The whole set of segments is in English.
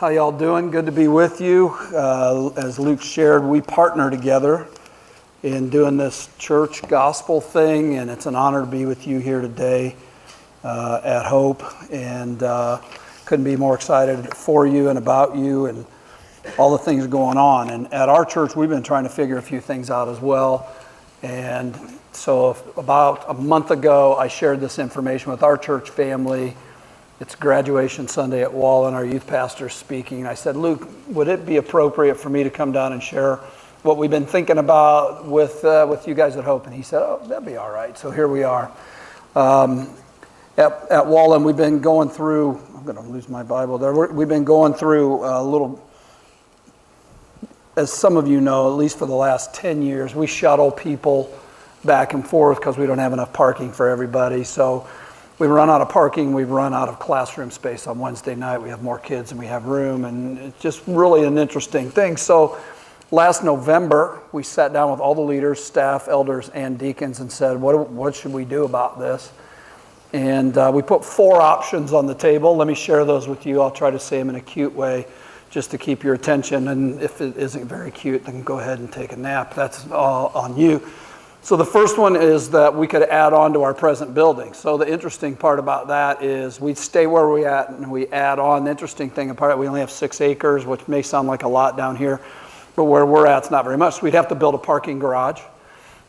How y'all doing? Good to be with you. As Luke shared, we partner together in doing this church gospel thing, and it's an honor to be with you here today at Hope. And couldn't be more excited for you and about you and all the things going on. And at our church, we've been trying to figure a few things out as well. And so about a month ago, I shared this information with our church family. It's graduation Sunday at Wallen, our youth pastor speaking. I said, Luke, would it be appropriate for me to come down and share what we've been thinking about with you guys at Hope? And he said, oh, that'd be all right. So here we are. At Wallen, we've been going through, I'm going to lose my Bible there. We've been going through a little, as some of you know, at least for the last 10 years, we shuttle people back and forth because we don't have enough parking for everybody. So we run out of parking, we've run out of classroom space on Wednesday night. We have more kids than we have room, and it's just really an interesting thing. So last November, we sat down with all the leaders, staff, elders, and deacons and said, what should we do about this? And we put 4 options on the table. Let me share those with you. I'll try to say them in a cute way just to keep your attention. And if it isn't very cute, then go ahead and take a nap. That's all on you. So the first one is that we could add on to our present building. So the interesting part about that is we stay where we're at and we add on. The interesting thing about it, we only have 6 acres, which may sound like a lot down here, but where we're at, it's not very much. So we'd have to build a parking garage,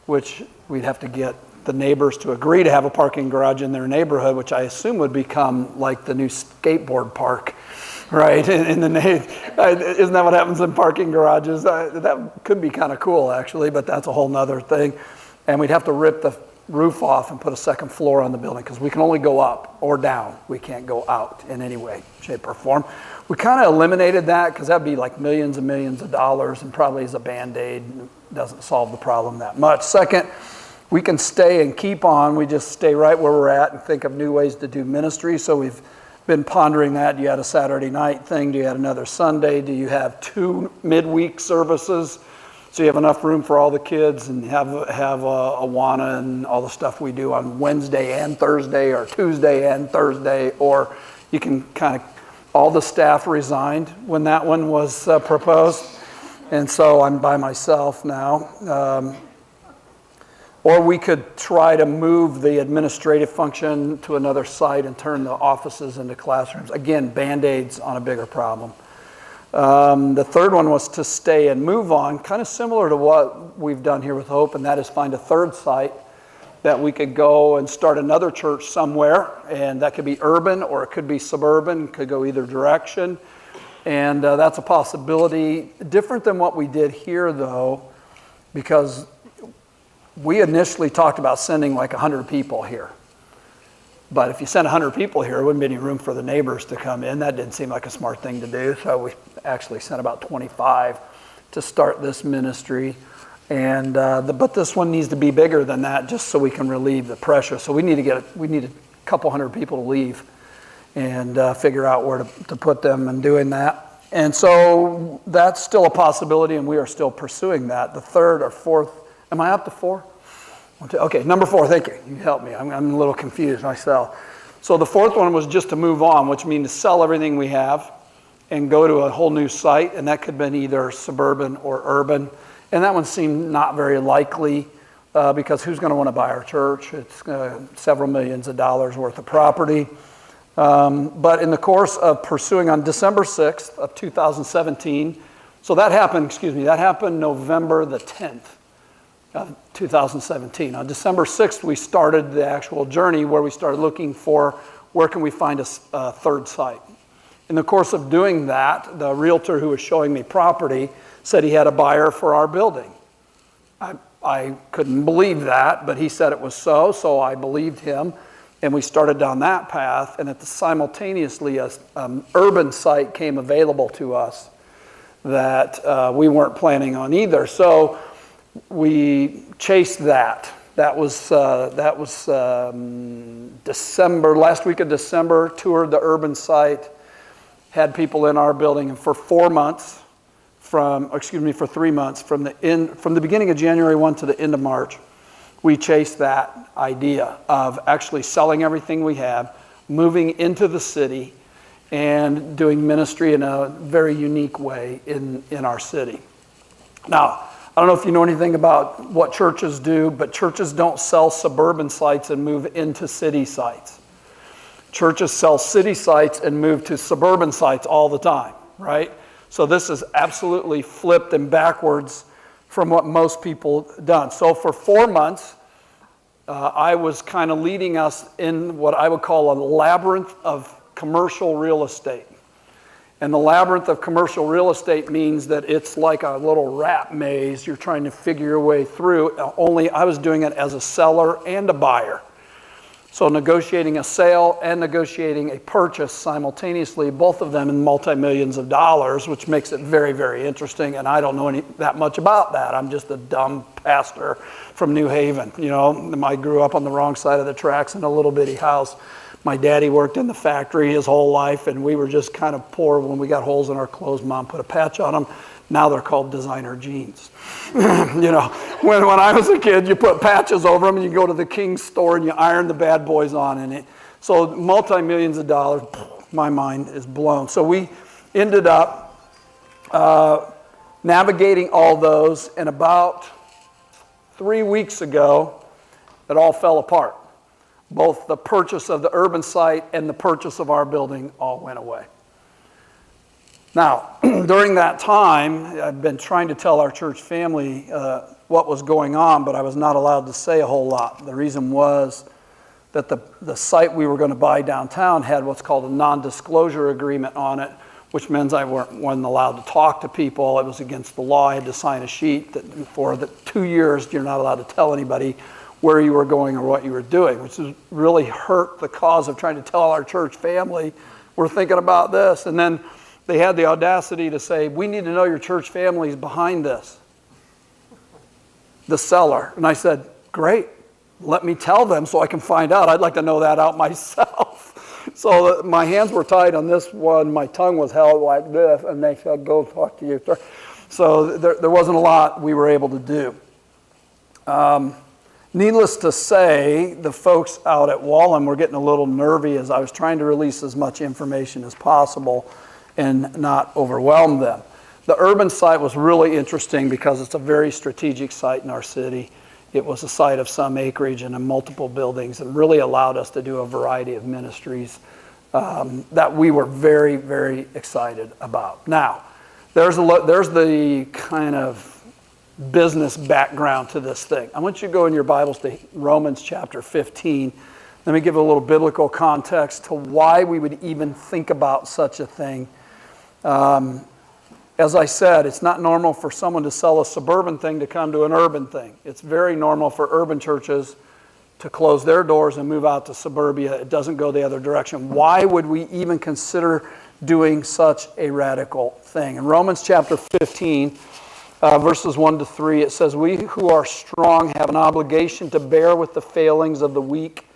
which we'd have to get the neighbors to agree to have a parking garage in their neighborhood, which I assume would become like the new skateboard park, right? Isn't that what happens in parking garages? That could be kind of cool, actually, but that's a whole nother thing. And we'd have to rip the roof off and put a second floor on the building because we can only go up or down. We can't go out in any way, shape, or form. We kind of eliminated that because that'd be like millions and millions of dollars, and probably as a Band-Aid doesn't solve the problem that much. Second, we can stay and keep on. We just stay right where we're at and think of new ways to do ministry. So we've been pondering that. Do you have a Saturday night thing? Do you have another Sunday? Do you have 2 midweek services? So you have enough room for all the kids and have a Awana and all the stuff we do on Wednesday and Thursday, or Tuesday and Thursday, or you can kind of, all the staff resigned when that one was proposed. And so I'm by myself now. Or we could try to move the administrative function to another site and turn the offices into classrooms. Again, Band-Aids on a bigger problem. The third one was to stay and move on, kind of similar to what we've done here with Hope, and that is find a third site that we could go and start another church somewhere, and that could be urban or it could be suburban, could go either direction, and that's a possibility. Different than what we did here, though, because we initially talked about sending like 100 people here. But if you send 100 people here, there wouldn't be any room for the neighbors to come in. That didn't seem like a smart thing to do. So we actually sent about 25 to start this ministry. And but this one needs to be bigger than that just so we can relieve the pressure. So we need a couple hundred people to leave and figure out where to put them and doing that. And so that's still a possibility, and we are still pursuing that. The third or fourth, am I up to 4? Okay, number 4, thank you. You helped me. I'm a little confused myself. So the fourth one was just to move on, which means to sell everything we have and go to a whole new site, and that could have been either suburban or urban. And that one seemed not very likely because who's going to want to buy our church? It's several millions of dollars worth of property. But in the course of pursuing on December 6th of 2017, so that happened November the 10th. 2017. On December 6th, we started the actual journey where we started looking for where can we find a third site. In the course of doing that, the realtor who was showing me property said he had a buyer for our building. I couldn't believe that, but he said it was so I believed him, and we started down that path, and simultaneously an urban site came available to us that we weren't planning on either. So we chased that. That was December, last week of December, toured the urban site, had people in our building, and for 3 months, from the beginning of January 1 to the end of March, we chased that idea of actually selling everything we have, moving into the city, and doing ministry in a very unique way in our city. Now, I don't know if you know anything about what churches do, but churches don't sell suburban sites and move into city sites. Churches sell city sites and move to suburban sites all the time, right? So this is absolutely flipped and backwards from what most people done. So for 4 months, I was kind of leading us in what I would call a labyrinth of commercial real estate. And the labyrinth of commercial real estate means that it's like a little rat maze you're trying to figure your way through, only I was doing it as a seller and a buyer. So negotiating a sale and negotiating a purchase simultaneously, both of them in multi-millions of dollars, which makes it very, very interesting. And I don't know that much about that. I'm just a dumb pastor from New Haven. You know, I grew up on the wrong side of the tracks in a little bitty house. My daddy worked in the factory his whole life, and we were just kind of poor when we got holes in our clothes. Mom put a patch on them. Now they're called designer jeans. You know, when I was a kid, you put patches over them, and you go to the King's store and you iron the bad boys on in it. So multi-millions of dollars, my mind is blown. So we ended up navigating all those, and about 3 weeks ago, it all fell apart. Both the purchase of the urban site and the purchase of our building all went away. Now, during that time, I've been trying to tell our church family what was going on, but I was not allowed to say a whole lot. The reason was that the site we were going to buy downtown had what's called a non-disclosure agreement on it, which means I wasn't allowed to talk to people. It was against the law. I had to sign a sheet that for the 2 years you're not allowed to tell anybody where you were going or what you were doing, which has really hurt the cause of trying to tell our church family we're thinking about this. And then they had the audacity to say, we need to know your church family is behind this, the seller. And I said, great, let me tell them so I can find out. I'd like to know that out myself. So my hands were tied on this one. My tongue was held like this, and they said, go talk to you. So there wasn't a lot we were able to do. Needless to say, the folks out at Wallen were getting a little nervy as I was trying to release as much information as possible and not overwhelm them. The urban site was really interesting because it's a very strategic site in our city. It was a site of some acreage and in multiple buildings, and really allowed us to do a variety of ministries that we were very, very excited about. Now, there's the kind of business background to this thing. I want you to go in your Bibles to Romans chapter 15. Let me give a little biblical context to why we would even think about such a thing. As I said, it's not normal for someone to sell a suburban thing to come to an urban thing. It's very normal for urban churches to close their doors and move out to suburbia. It doesn't go the other direction. Why would we even consider doing such a radical thing? In Romans chapter 15, verses 1 to 3, it says, we who are strong have an obligation to bear with the failings of the weak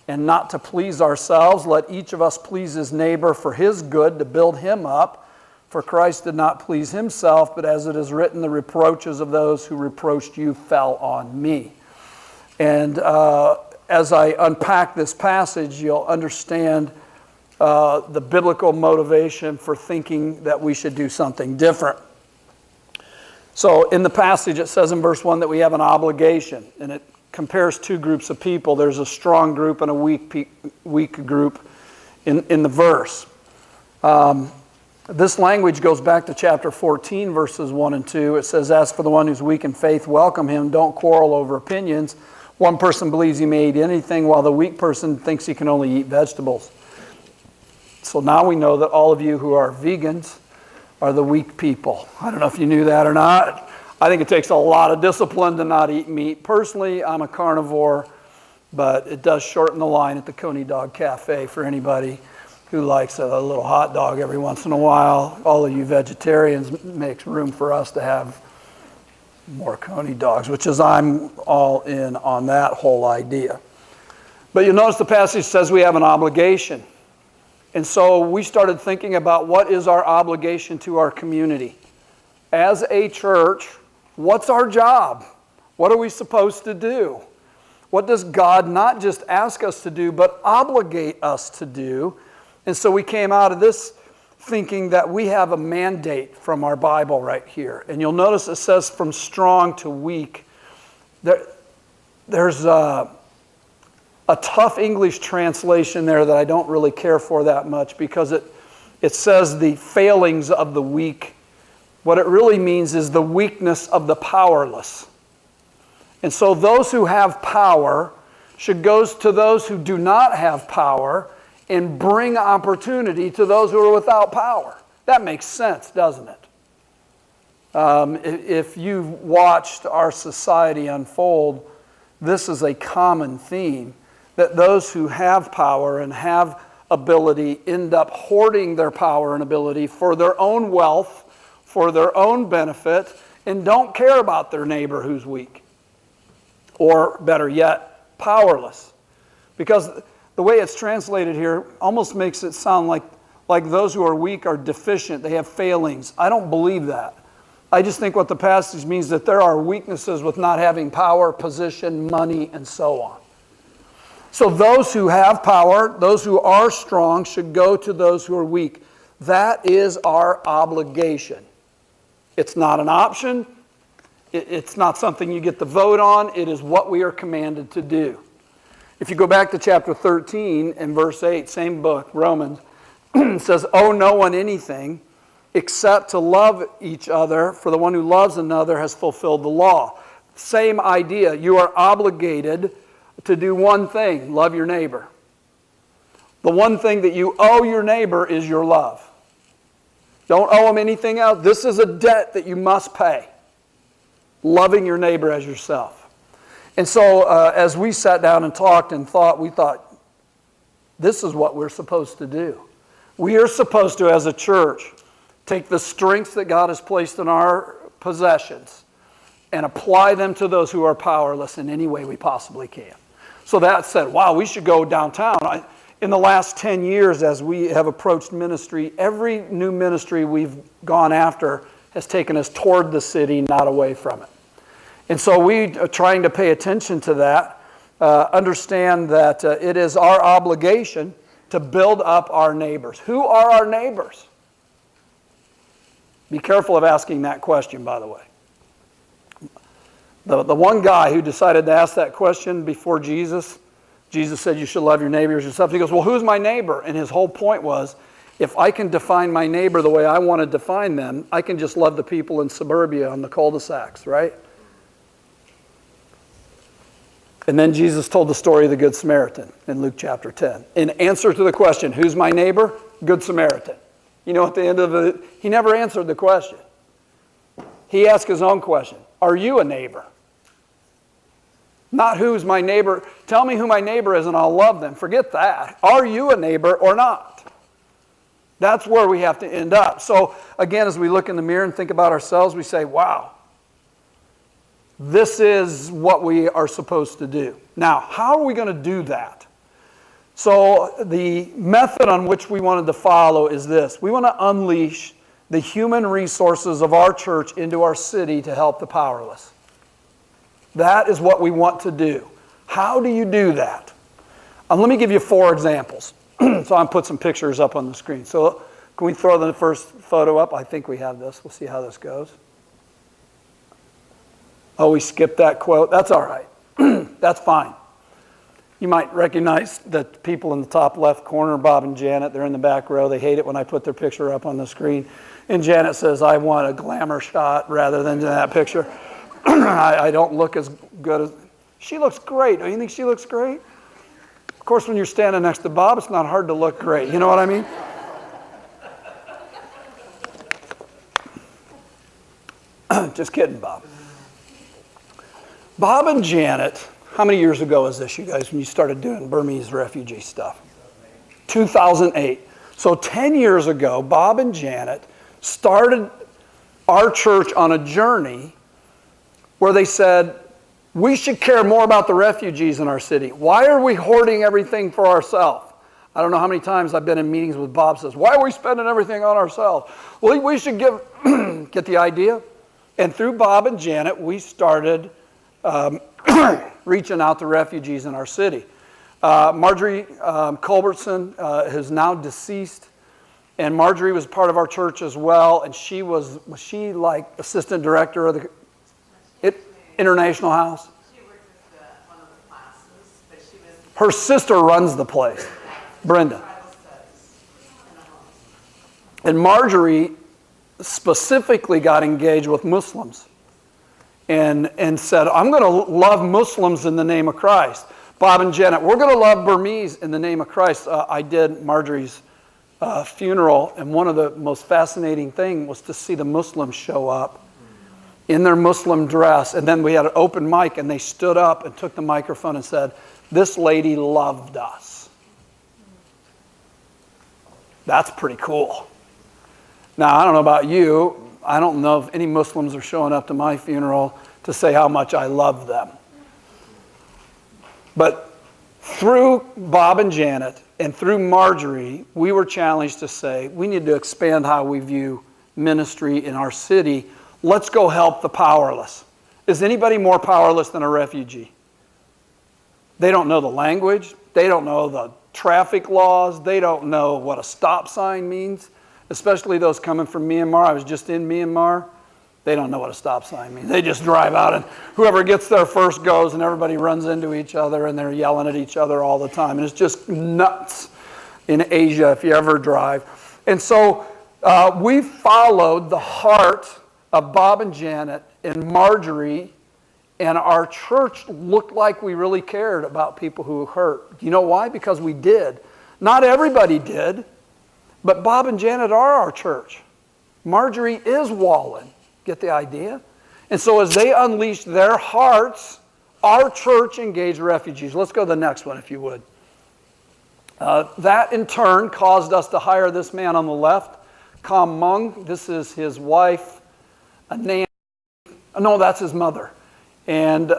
and not to please ourselves. Let each of us please his neighbor for his good, to build him up. For Christ did not please himself, but as it is written, the reproaches of those who reproached you fell on me. And as I unpack this passage, you'll understand the biblical motivation for thinking that we should do something different. So in the passage, it says in verse 1 that we have an obligation, and it compares two groups of people. There's a strong group and a weak group in the verse. This language goes back to chapter 14, verses 1 and 2. It says, as for the one who's weak in faith, welcome him. Don't quarrel over opinions. One person believes he may eat anything, while the weak person thinks he can only eat vegetables. So now we know that all of you who are vegans are the weak people. I don't know if you knew that or not. I think it takes a lot of discipline to not eat meat. Personally, I'm a carnivore, but it does shorten the line at the Coney Dog Cafe for anybody who likes a little hot dog every once in a while. All of you vegetarians, makes room for us to have more Coney dogs, which is I'm all in on that whole idea. But you notice the passage says we have an obligation. And so we started thinking about what is our obligation to our community. As a church, what's our job? What are we supposed to do? What does God not just ask us to do, but obligate us to do And so we came out of this thinking that we have a mandate from our Bible right here. And you'll notice it says from strong to weak. There's a tough English translation there that I don't really care for that much, because it says the failings of the weak. What it really means is the weakness of the powerless. And so those who have power should go to those who do not have power and bring opportunity to those who are without power. That makes sense, doesn't it? If you've watched our society unfold, this is a common theme, that those who have power and have ability end up hoarding their power and ability for their own wealth, for their own benefit, and don't care about their neighbor who's weak. Or better yet, powerless. Because the way it's translated here almost makes it sound like those who are weak are deficient, they have failings. I don't believe that. I just think what the passage means that there are weaknesses with not having power, position, money, and so on. So those who have power, those who are strong, should go to those who are weak. That is our obligation. It's not an option. It's not something you get to vote on. It is what we are commanded to do. If you go back to chapter 13 and verse 8, same book, Romans, it says, owe no one anything except to love each other, for the one who loves another has fulfilled the law. Same idea. You are obligated to do one thing, love your neighbor. The one thing that you owe your neighbor is your love. Don't owe him anything else. This is a debt that you must pay. Loving your neighbor as yourself. And so as we sat down and talked and thought, we thought, this is what we're supposed to do. We are supposed to, as a church, take the strengths that God has placed in our possessions and apply them to those who are powerless in any way we possibly can. So that said, wow, we should go downtown. In the last 10 years, as we have approached ministry, every new ministry we've gone after has taken us toward the city, not away from it. And so we are trying to pay attention to that, understand that it is our obligation to build up our neighbors. Who are our neighbors? Be careful of asking that question, by the way. The one guy who decided to ask that question before Jesus said you should love your neighbor as yourself. He goes, well, who's my neighbor? And his whole point was, if I can define my neighbor the way I want to define them, I can just love the people in suburbia on the cul-de-sacs, right? And then Jesus told the story of the Good Samaritan in Luke chapter 10. In answer to the question, who's my neighbor? Good Samaritan. You know, at the end of it, he never answered the question. He asked his own question. Are you a neighbor? Not who's my neighbor. Tell me who my neighbor is and I'll love them. Forget that. Are you a neighbor or not? That's where we have to end up. So again, as we look in the mirror and think about ourselves, we say, wow, this is what we are supposed to do. Now, how are we going to do that? So the method on which we wanted to follow is this. We want to unleash the human resources of our church into our city to help the powerless. That is what we want to do. How do you do that? Let me give you 4 examples. So I'll put some pictures up on the screen. So can we throw the first photo up? I think we have this. We'll see how this goes. Oh, we skipped that quote. That's all right. That's fine. You might recognize the people in the top left corner, Bob and Janet. They're in the back row. They hate it when I put their picture up on the screen. And Janet says, I want a glamour shot rather than that picture. I don't look as good as... She looks great. Don't you think she looks great? Of course, when you're standing next to Bob, it's not hard to look great. You know what I mean? Just kidding, Bob. Bob and Janet, how many years ago was this, you guys, when you started doing Burmese refugee stuff? 2008. So 10 years ago, Bob and Janet started our church on a journey where they said, we should care more about the refugees in our city. Why are we hoarding everything for ourselves? I don't know how many times I've been in meetings with Bob says, why are we spending everything on ourselves? Well, we should get the idea. And through Bob and Janet, we started reaching out to refugees in our city. Marjorie Culbertson is now deceased, and Marjorie was part of our church as well, and was she like assistant director of the International House? She worked with one of the classes, but she was... Her sister runs the place, Brenda. And Marjorie specifically got engaged with Muslims and said, I'm going to love Muslims in the name of Christ. Bob and Janet, we're going to love Burmese in the name of Christ. I did Marjorie's funeral, and one of the most fascinating things was to see the Muslims show up in their Muslim dress. And then we had an open mic, and they stood up and took the microphone and said, this lady loved us. That's pretty cool. Now, I don't know about you. I don't know if any Muslims are showing up to my funeral to say how much I love them. But through Bob and Janet and through Marjorie, we were challenged to say, we need to expand how we view ministry in our city. Let's go help the powerless. Is anybody more powerless than a refugee? They don't know the language. They don't know the traffic laws. They don't know what a stop sign means, especially those coming from Myanmar. I was just in Myanmar. They don't know what a stop sign means. They just drive out, and whoever gets there first goes, and everybody runs into each other, and they're yelling at each other all the time. And it's just nuts in Asia if you ever drive. And so we followed the heart of Bob and Janet and Marjorie, and our church looked like we really cared about people who were hurt. Do you know why? Because we did. Not everybody did, but Bob and Janet are our church. Marjorie is Wallen. Get the idea? And so as they unleashed their hearts, our church engaged refugees. Let's go to the next one, if you would. That in turn caused us to hire this man on the left, Kam Mung. This is his wife, Nan. No, that's his mother. And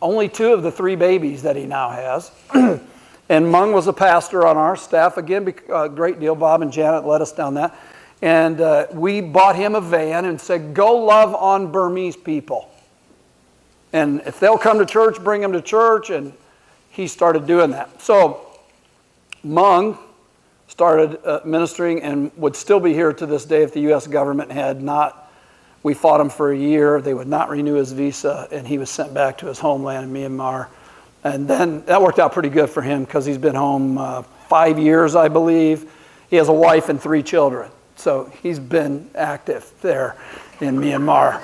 only 2 of the 3 babies that he now has. And Mung was a pastor on our staff. Again, a great deal. Bob and Janet led us down that. And we bought him a van and said, go love on Burmese people. And if they'll come to church, bring them to church. And he started doing that. So Mung started ministering and would still be here to this day if the U.S. government had not. We fought him for a year. They would not renew his visa, and he was sent back to his homeland in Myanmar. And then that worked out pretty good for him because he's been home 5 years, I believe. He has a wife and 3 children. So he's been active there in Myanmar,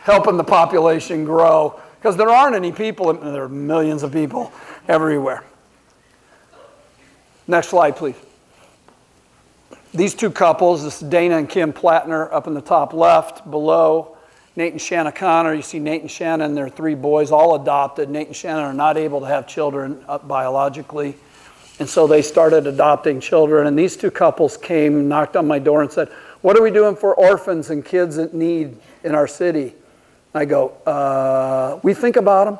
helping the population grow, because there aren't any people, there are millions of people everywhere. Next slide, please. These 2 couples, this is Dana and Kim Plattner up in the top left. Below, Nate and Shanna Connor. You see Nate and Shanna and their 3 boys, all adopted. Nate and Shanna are not able to have children biologically. And so they started adopting children. And these 2 couples came, knocked on my door and said, what are we doing for orphans and kids in need in our city? I go, we think about them,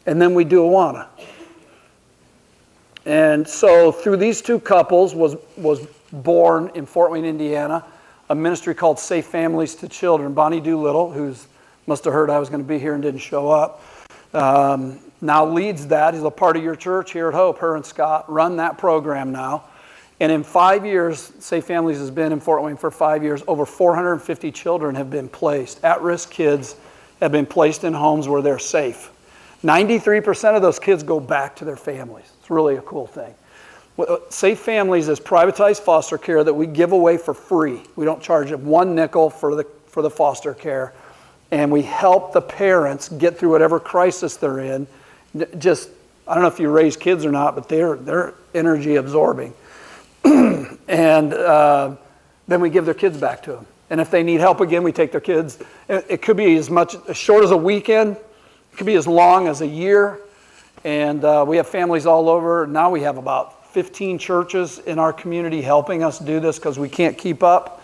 and then we do Awana. And so through these 2 couples was born in Fort Wayne, Indiana, a ministry called Safe Families to Children. Bonnie Doolittle, who must have heard I was going to be here and didn't show up, now leads that. He's a part of your church here at Hope. Her and Scott run that program now. And in 5 years, Safe Families has been in Fort Wayne for 5 years. Over 450 children have been placed. At-risk kids have been placed in homes where they're safe. 93% of those kids go back to their families. It's really a cool thing. Safe Families is privatized foster care that we give away for free. We don't charge them 1 nickel for the foster care. And we help the parents get through whatever crisis they're in. Just, I don't know if you raise kids or not, but they're energy absorbing. And then we give their kids back to them. And if they need help again, we take their kids. It could be as short as a weekend. It could be as long as a year. And we have families all over. Now we have about 15 churches in our community helping us do this because we can't keep up.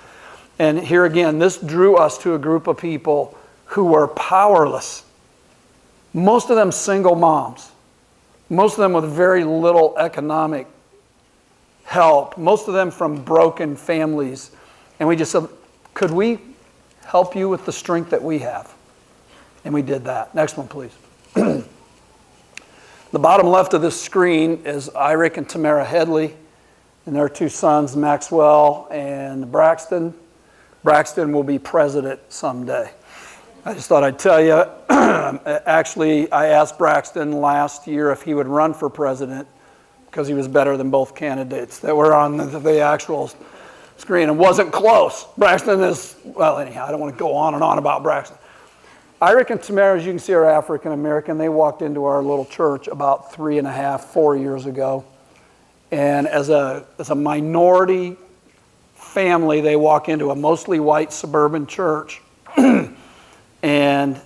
And here again, this drew us to a group of people who were powerless. Most of them single moms. Most of them with very little economic help. Most of them from broken families. And we just said, could we help you with the strength that we have? And we did that. Next one, please. The bottom left of this screen is Irick and Tamara Headley and their two sons, Maxwell and Braxton. Braxton will be president someday. I just thought I'd tell you, actually, I asked Braxton last year if he would run for president because he was better than both candidates that were on the actual screen. It wasn't close. Braxton is, well, anyhow, I don't want to go on and on about Braxton. Irick and Tamara, as you can see, are African American. They walked into our little church about 4 years ago. And as a minority family, they walk into a mostly white suburban church. And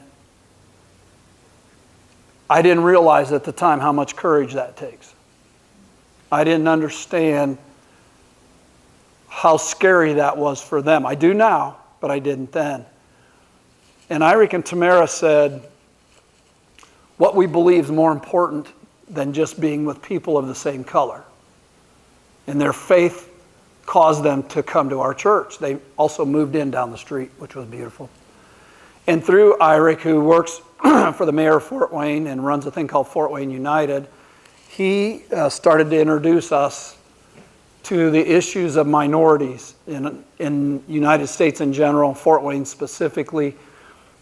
I didn't realize at the time how much courage that takes. I didn't understand how scary that was for them. I do now, but I didn't then. And Irick and Tamara said, what we believe is more important than just being with people of the same color. And their faith caused them to come to our church. They also moved in down the street, which was beautiful. And through Irick, who works for the mayor of Fort Wayne and runs a thing called Fort Wayne United, he started to introduce us to the issues of minorities in United States in general, Fort Wayne specifically.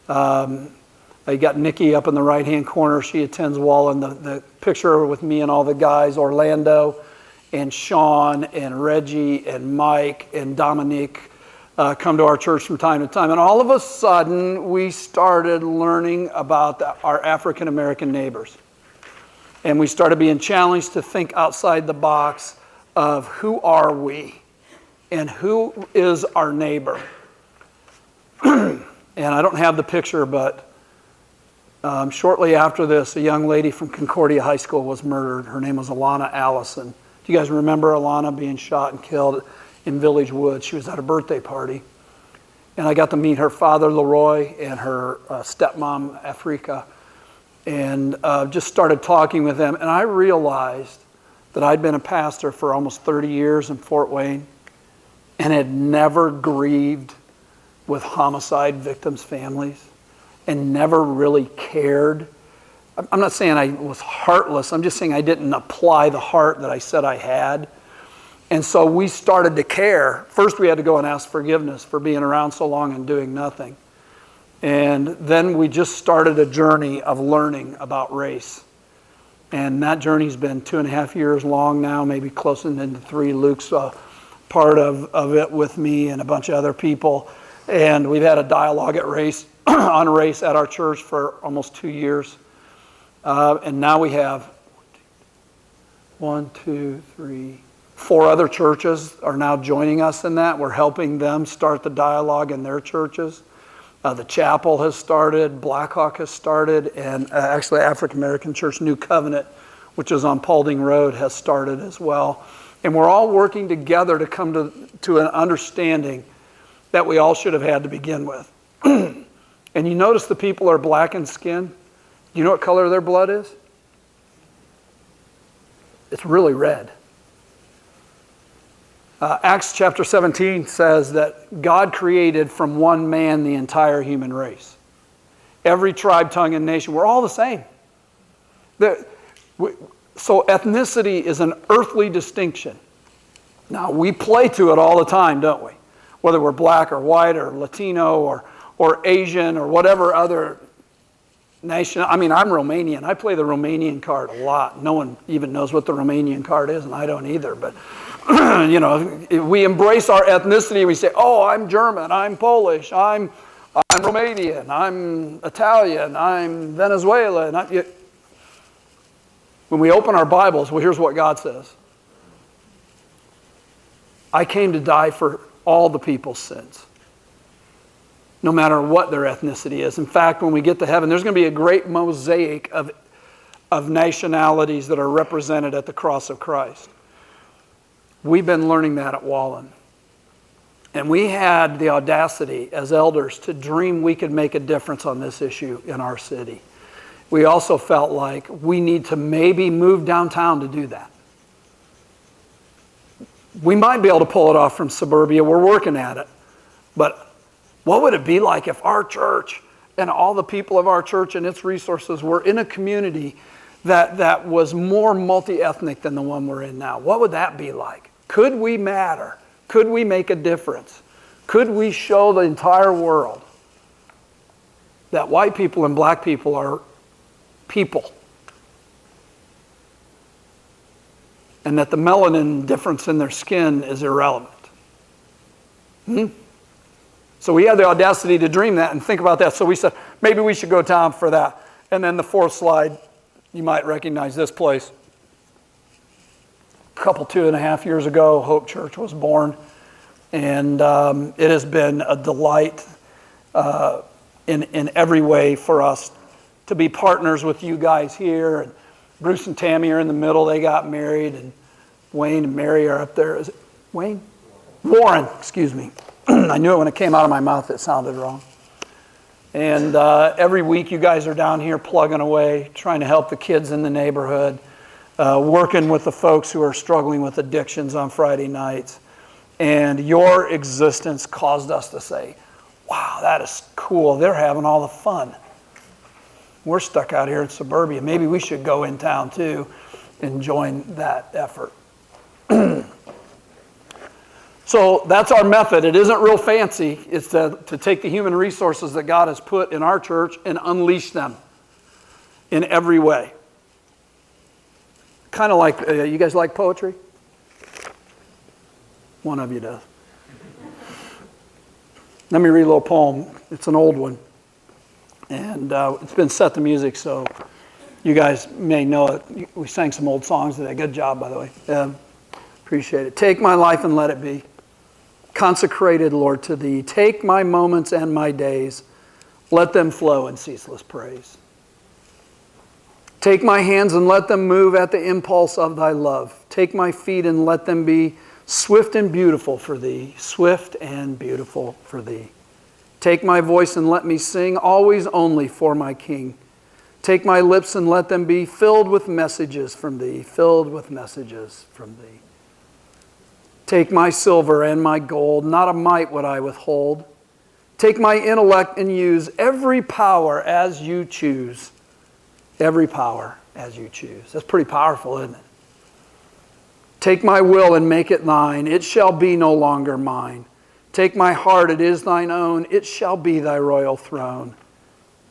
I got Nikki up in the right-hand corner. She attends Wallen. The picture with me and all the guys, Orlando and Sean and Reggie and Mike and Dominique, come to our church from time to time. And all of a sudden, we started learning about our African-American neighbors. And we started being challenged to think outside the box of who are we and who is our neighbor. And I don't have the picture, but shortly after this, a young lady from Concordia High School was murdered. Her name was Alana Allison. Do you guys remember Alana being shot and killed in Village Woods? She was at a birthday party. And I got to meet her father, Leroy, and her stepmom, Afrika, and just started talking with them. And I realized that I'd been a pastor for almost 30 years in Fort Wayne and had never grieved with homicide victims' families and never really cared. I'm not saying I was heartless. I'm just saying I didn't apply the heart that I said I had. And so we started to care. First, we had to go and ask forgiveness for being around so long and doing nothing. And then we just started a journey of learning about race. And that journey's been 2.5 years long now, maybe close into 3. Luke's part of it with me and a bunch of other people. And we've had a dialogue at race on race at our church for almost 2 years. And now we have 4 other churches are now joining us in that. We're helping them start the dialogue in their churches. The chapel has started, Blackhawk has started, and actually African American Church New Covenant, which is on Paulding Road, has started as well. And we're all working together to come to an understanding that we all should have had to begin with. And you notice the people are black in skin. Do you know what color their blood is? It's really red. Acts chapter 17 says that God created from one man the entire human race. Every tribe, tongue, and nation, we're all the same. So ethnicity is an earthly distinction. Now, we play to it all the time, don't we? Whether we're black or white or Latino or Asian or whatever other nation. I mean, I'm Romanian. I play the Romanian card a lot. No one even knows what the Romanian card is, and I don't either. But, you know, we embrace our ethnicity. We say, oh, I'm German, I'm Polish, I'm Romanian, I'm Italian, I'm Venezuelan. When we open our Bibles, well, here's what God says. I came to die for all the people's sins, no matter what their ethnicity is. In fact, when we get to heaven, there's going to be a great mosaic of nationalities that are represented at the cross of Christ. We've been learning that at Wallen. And we had the audacity as elders to dream we could make a difference on this issue in our city. We also felt like we need to maybe move downtown to do that. We might be able to pull it off from suburbia. We're working at it. But what would it be like if our church and all the people of our church and its resources were in a community that was more multi-ethnic than the one we're in now? What would that be like? Could we matter? Could we make a difference? Could we show the entire world that white people and black people are people? And that the melanin difference in their skin is irrelevant? So we had the audacity to dream that and think about that. So we said, maybe we should go down for that. And then the fourth slide, you might recognize this place. A couple, 2.5 years ago, Hope Church was born. And it has been a delight in every way for us to be partners with you guys here. And Bruce and Tammy are in the middle. They got married. And Wayne and Mary are up there. Is it Wayne? Warren, excuse me. I knew it when it came out of my mouth, it sounded wrong. And every week you guys are down here plugging away, trying to help the kids in the neighborhood, working with the folks who are struggling with addictions on Friday nights. And your existence caused us to say, wow, that is cool. They're having all the fun. We're stuck out here in suburbia. Maybe we should go in town too and join that effort. So that's our method. It isn't real fancy. It's to take the human resources that God has put in our church and unleash them in every way. Kind of like, you guys like poetry? One of you does. Let me read a little poem. It's an old one. And it's been set to music, so you guys may know it. We sang some old songs today. Good job, by the way. Appreciate it. Take my life and let it be consecrated, Lord, to Thee. Take my moments and my days. Let them flow in ceaseless praise. Take my hands and let them move at the impulse of Thy love. Take my feet and let them be swift and beautiful for Thee. Swift and beautiful for Thee. Take my voice and let me sing, always only for my King. Take my lips and let them be filled with messages from Thee. Filled with messages from Thee. Take my silver and my gold, not a mite would I withhold. Take my intellect and use every power as You choose. Every power as You choose. That's pretty powerful, isn't it? Take my will and make it Thine. It shall be no longer mine. Take my heart, it is Thine own. It shall be Thy royal throne.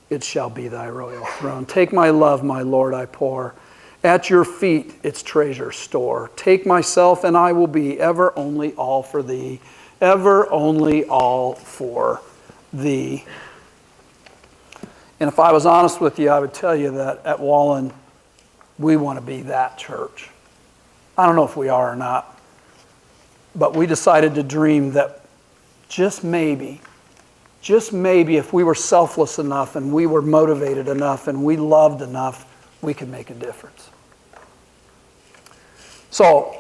It shall be Thy royal throne. Take my love, my Lord, I pour. At Your feet its treasure store. Take myself and I will be ever only all for Thee. Ever only all for Thee. And if I was honest with you, I would tell you that at Wallen, we want to be that church. I don't know if we are or not, but we decided to dream that just maybe if we were selfless enough and we were motivated enough and we loved enough, we could make a difference. So,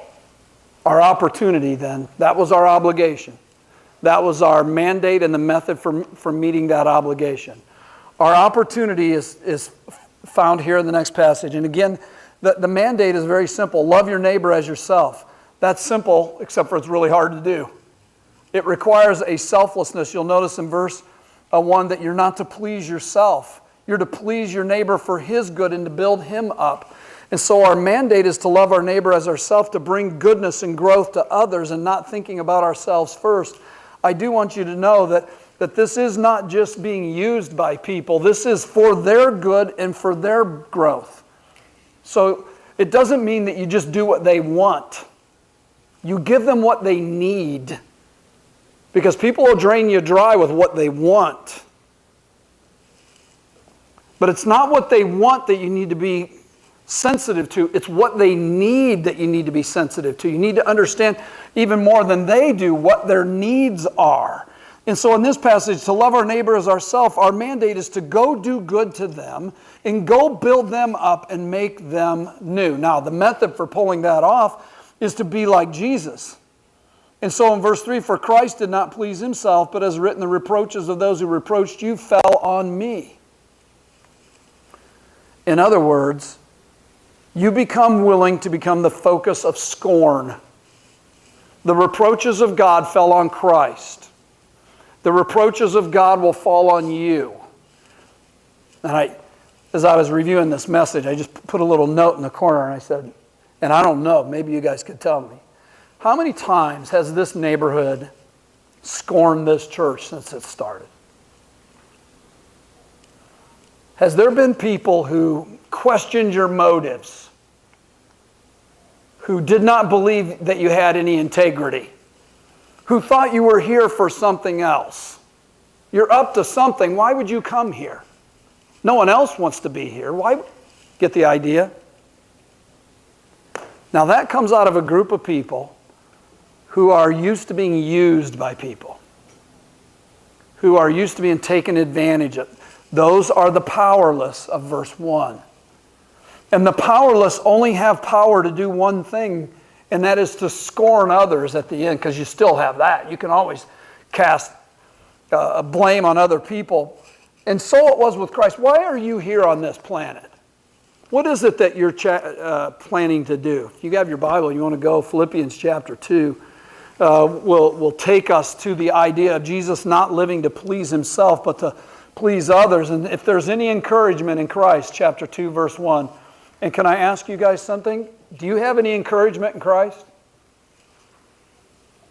our opportunity then, that was our obligation. That was our mandate and the method for meeting that obligation. Our opportunity is found here in the next passage. And again, the mandate is very simple. Love your neighbor as yourself. That's simple, except for it's really hard to do. It requires a selflessness. You'll notice in verse 1 that you're not to please yourself. You're to please your neighbor for his good and to build him up. And so our mandate is to love our neighbor as ourselves, to bring goodness and growth to others and not thinking about ourselves first. I do want you to know that this is not just being used by people. This is for their good and for their growth. So it doesn't mean that you just do what they want. You give them what they need. Because people will drain you dry with what they want. But it's not what they want that you need to be sensitive to. It's what they need that you need to be sensitive to. You need to understand even more than they do what their needs are. And so in this passage, to love our neighbor as ourselves, our mandate is to go do good to them and go build them up and make them new. Now, the method for pulling that off is to be like Jesus. And so in verse 3, for Christ did not please himself, but as written, the reproaches of those who reproached you fell on me. In other words, you become willing to become the focus of scorn. The reproaches of God fell on Christ. The reproaches of God will fall on you. And as I was reviewing this message, I just put a little note in the corner and I said, and I don't know, maybe you guys could tell me, how many times has this neighborhood scorned this church since it started? Has there been people who questioned your motives, who did not believe that you had any integrity, who thought you were here for something else? You're up to something. Why would you come here? No one else wants to be here. Why? Get the idea? Now that comes out of a group of people who are used to being used by people, who are used to being taken advantage of. Those are the powerless of verse 1. And the powerless only have power to do one thing, and that is to scorn others at the end, because you still have that. You can always cast blame on other people. And so it was with Christ. Why are you here on this planet? What is it that you're planning to do? If you have your Bible, you want to go, Philippians chapter 2 will take us to the idea of Jesus not living to please himself, but to please others. And if there's any encouragement in Christ, chapter 2, verse 1. And can I ask you guys something? Do you have any encouragement in Christ?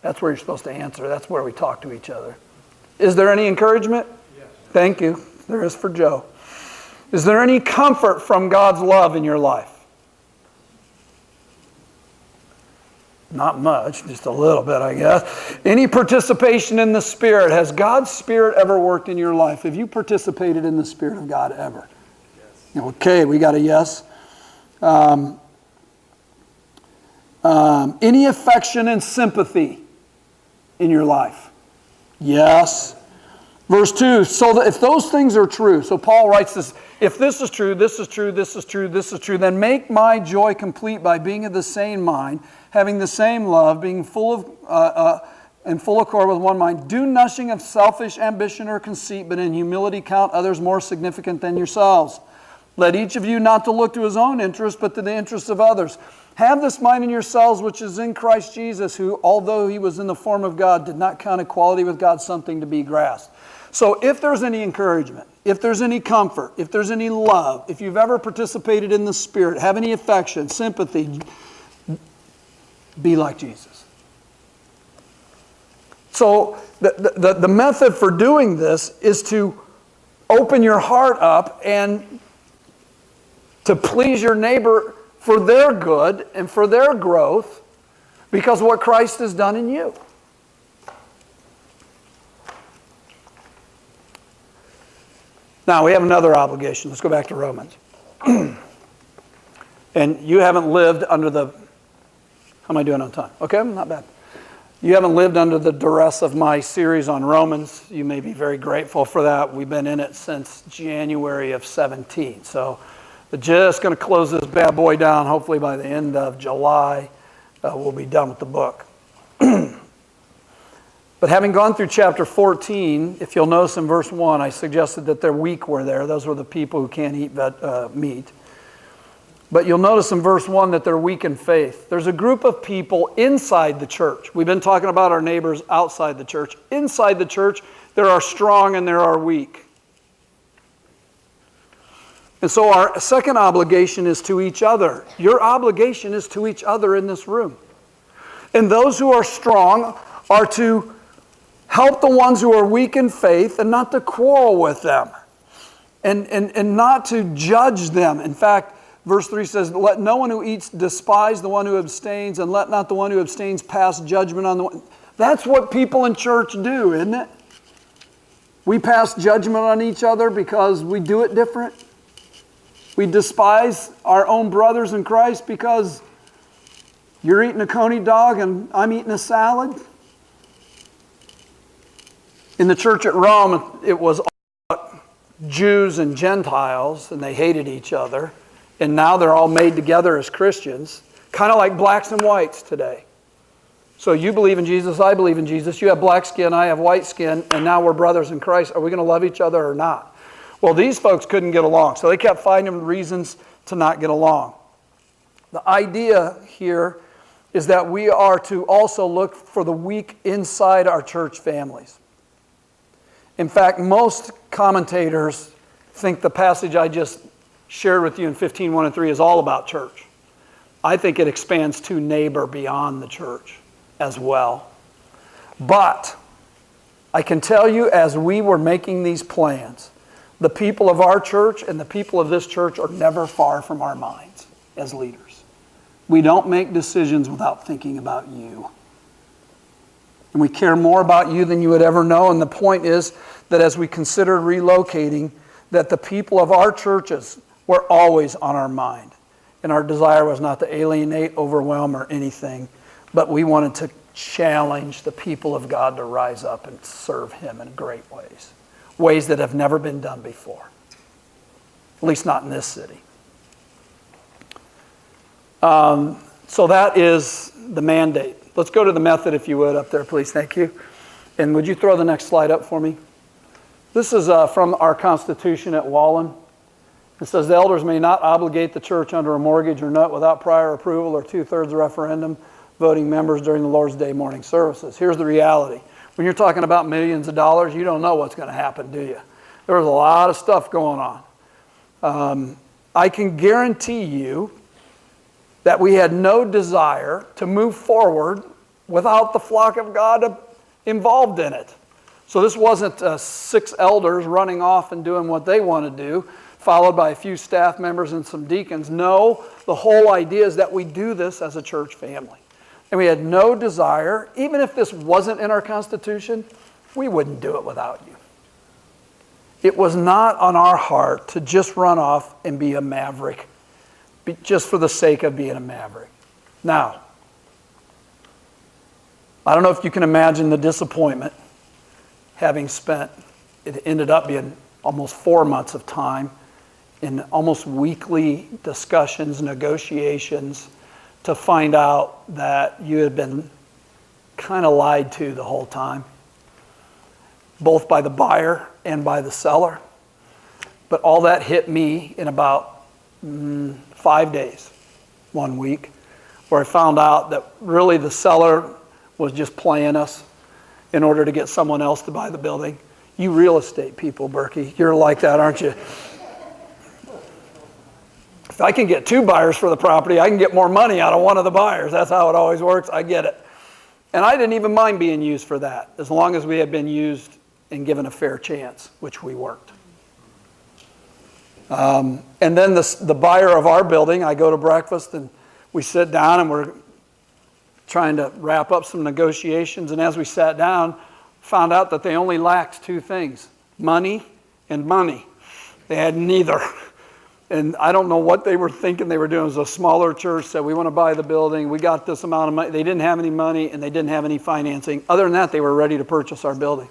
That's where you're supposed to answer. That's where we talk to each other. Is there any encouragement? Yes. Thank you. There is for Joe. Is there any comfort from God's love in your life? Not much, just a little bit, I guess. Any participation in the Spirit? Has God's Spirit ever worked in your life? Have you participated in the Spirit of God ever? Yes. Okay, we got a yes. Any affection and sympathy in your life? Yes. Verse 2, so that if those things are true, so Paul writes this, if this is true, this is true, this is true, this is true, then make my joy complete by being of the same mind, having the same love, being full of in full accord with one mind. Do nothing of selfish ambition or conceit, but in humility count others more significant than yourselves. Let each of you not to look to his own interest, but to the interests of others. Have this mind in yourselves, which is in Christ Jesus, who, although he was in the form of God, did not count equality with God something to be grasped. So if there's any encouragement, if there's any comfort, if there's any love, if you've ever participated in the Spirit, have any affection, sympathy, be like Jesus. So the method for doing this is to open your heart up and to please your neighbor for their good and for their growth because of what Christ has done in you. Now, we have another obligation. Let's go back to Romans. And you haven't lived under the... How am I doing on time? Okay, not bad. You haven't lived under the duress of my series on Romans. You may be very grateful for that. We've been in it since January of 17. So we're just going to close this bad boy down. Hopefully by the end of July, we'll be done with the book. But having gone through chapter 14, if you'll notice in verse 1, I suggested that their weak were there. Those were the people who can't eat meat. But you'll notice in verse 1 that they're weak in faith. There's a group of people inside the church. We've been talking about our neighbors outside the church. Inside the church, there are strong and there are weak. And so our second obligation is to each other. Your obligation is to each other in this room. And those who are strong are to help the ones who are weak in faith and not to quarrel with them and not to judge them. In fact, verse 3 says, let no one who eats despise the one who abstains, and let not the one who abstains pass judgment on the one. That's what people in church do, isn't it? We pass judgment on each other because we do it different. We despise our own brothers in Christ because you're eating a coney dog and I'm eating a salad. In the church at Rome, it was all Jews and Gentiles, and they hated each other. And now they're all made together as Christians, kind of like blacks and whites today. So you believe in Jesus, I believe in Jesus. You have black skin, I have white skin, and now we're brothers in Christ. Are we going to love each other or not? Well, these folks couldn't get along, so they kept finding reasons to not get along. The idea here is that we are to also look for the weak inside our church families. In fact, most commentators think the passage I just shared with you in 15:1 and 3 is all about church. I think it expands to neighbor beyond the church as well. But I can tell you, as we were making these plans, the people of our church and the people of this church are never far from our minds as leaders. We don't make decisions without thinking about you. And we care more about you than you would ever know. And the point is that as we considered relocating, that the people of our churches were always on our mind. And our desire was not to alienate, overwhelm, or anything, but we wanted to challenge the people of God to rise up and serve Him in great ways. Ways that have never been done before. At least not in this city. So that is the mandate. Let's go to the method, if you would, up there, please. Thank you. And would you throw the next slide up for me? This is from our Constitution at Wallen. It says, the elders may not obligate the church under a mortgage or note without prior approval or 2/3 referendum voting members during the Lord's Day morning services. Here's the reality. When you're talking about millions of dollars, you don't know what's going to happen, do you? There's a lot of stuff going on. I can guarantee you that we had no desire to move forward without the flock of God involved in it. So this wasn't 6 elders running off and doing what they want to do, followed by a few staff members and some deacons. No, the whole idea is that we do this as a church family. And we had no desire, even if this wasn't in our Constitution, we wouldn't do it without you. It was not on our heart to just run off and be a maverick, just for the sake of being a maverick. Now, I don't know if you can imagine the disappointment having spent, it ended up being almost 4 months of time in almost weekly discussions, negotiations, to find out that you had been kind of lied to the whole time, both by the buyer and by the seller. But all that hit me in about 5 days, 1 week, where I found out that really the seller was just playing us in order to get someone else to buy the building. You real estate people, Berkey, you're like that, aren't you? If I can get 2 buyers for the property, I can get more money out of one of the buyers. That's how it always works. I get it. And I didn't even mind being used for that, as long as we had been used and given a fair chance, which we weren't. And then the buyer of our building, I go to breakfast and we sit down and we're trying to wrap up some negotiations. And as we sat down, found out that they only lacked 2 things, money and money. They had neither. And I don't know what they were thinking they were doing. It was a smaller church, said, we want to buy the building. We got this amount of money. They didn't have any money and they didn't have any financing. Other than that, they were ready to purchase our building.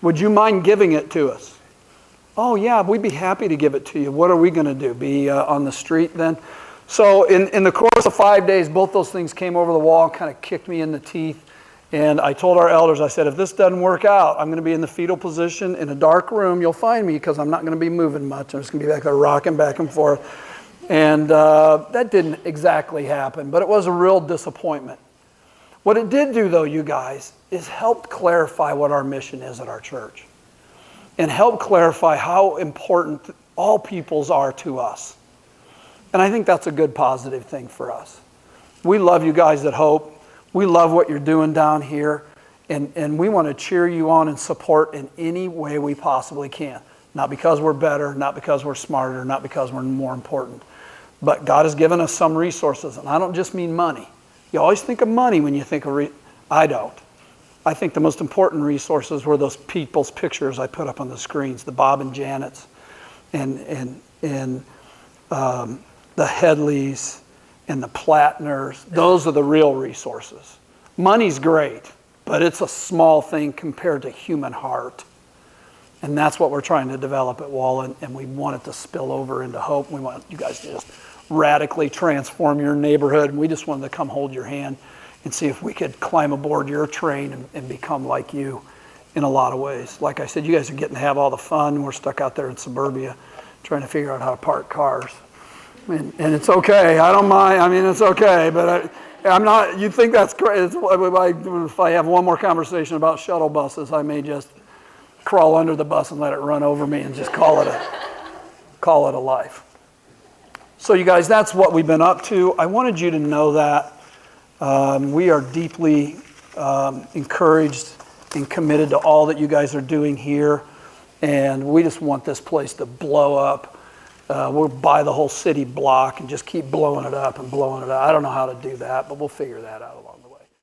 Would you mind giving it to us? Oh yeah, we'd be happy to give it to you. What are we going to do? Be on the street then? So in the course of 5 days, both those things came over the wall, kind of kicked me in the teeth. And I told our elders, I said, if this doesn't work out, I'm going to be in the fetal position in a dark room. You'll find me because I'm not going to be moving much. I'm just going to be back there rocking back and forth. And that didn't exactly happen, but it was a real disappointment. What it did do, though, you guys, is help clarify what our mission is at our church. And help clarify how important all peoples are to us. And I think that's a good positive thing for us. We love you guys at Hope. We love what you're doing down here, and we want to cheer you on and support in any way we possibly can. Not because we're better, not because we're smarter, not because we're more important. But God has given us some resources, and I don't just mean money. You always think of money when you think of I don't. I think the most important resources were those people's pictures I put up on the screens, the Bob and Janets, and the Headleys, and the Plattners. Those are the real resources. Money's great, but it's a small thing compared to human heart. And that's what we're trying to develop at Wallen, and we want it to spill over into Hope. We want you guys to just radically transform your neighborhood, and we just wanted to come hold your hand and see if we could climb aboard your train and become like you in a lot of ways. Like I said, you guys are getting to have all the fun. We're stuck out there in suburbia trying to figure out how to park cars. And it's okay. I don't mind. I mean, it's okay. But I'm not. You think that's great? If I have one more conversation about shuttle buses, I may just crawl under the bus and let it run over me and just call it a life. So you guys, that's what we've been up to. I wanted you to know that we are deeply encouraged and committed to all that you guys are doing here. And we just want this place to blow up. We'll buy the whole city block and just keep blowing it up and blowing it up. I don't know how to do that, but we'll figure that out along.